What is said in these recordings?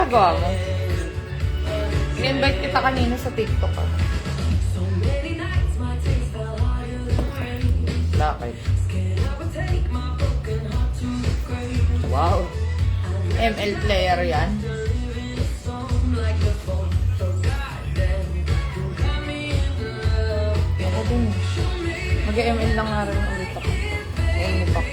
ginagawa mo? In-invite kita kanina sa TikTok ah. Bakit? Wow. ML player yan. Ako din. Mag-ML lang nga rin ulit ako. Nainip ako.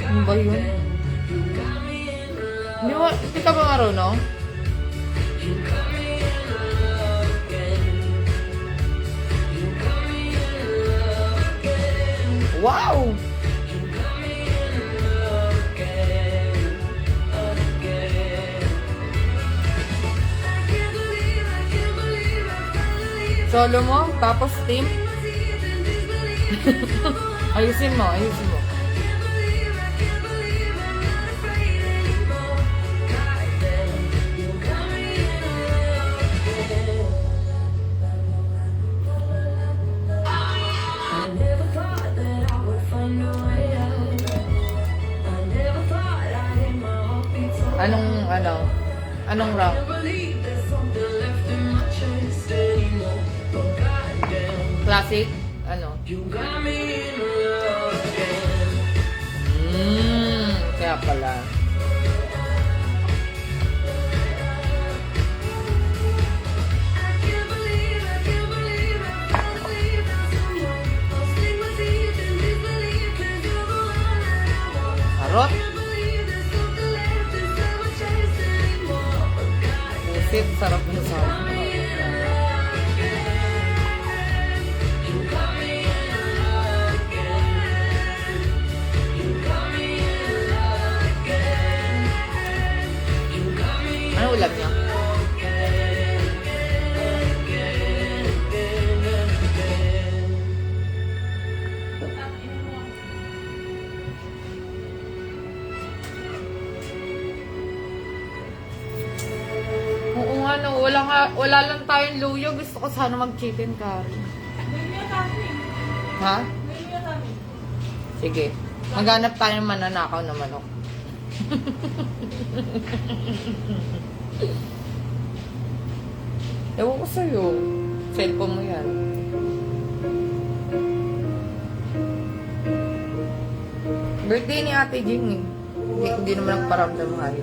Ano ba yun? Hindi ka ba marunong? Wow! Solo mo, tapos team? Ayusin mo, ayusin mo. Anong rank? Classic? Ano? Kaya pala. Harot? Pusit, sarap na sarap. Ano ulam niya? Oo nga no, wala lang tayong luyo. Gusto ko sana mag-chicken curry. Ha? Sige. Maghanap tayo ng mananakaw na manok. Ewan ko sa'yo. Cellphone mo yan. Birthday ni Ate Jing eh. Hindi naman nagparamdam hari.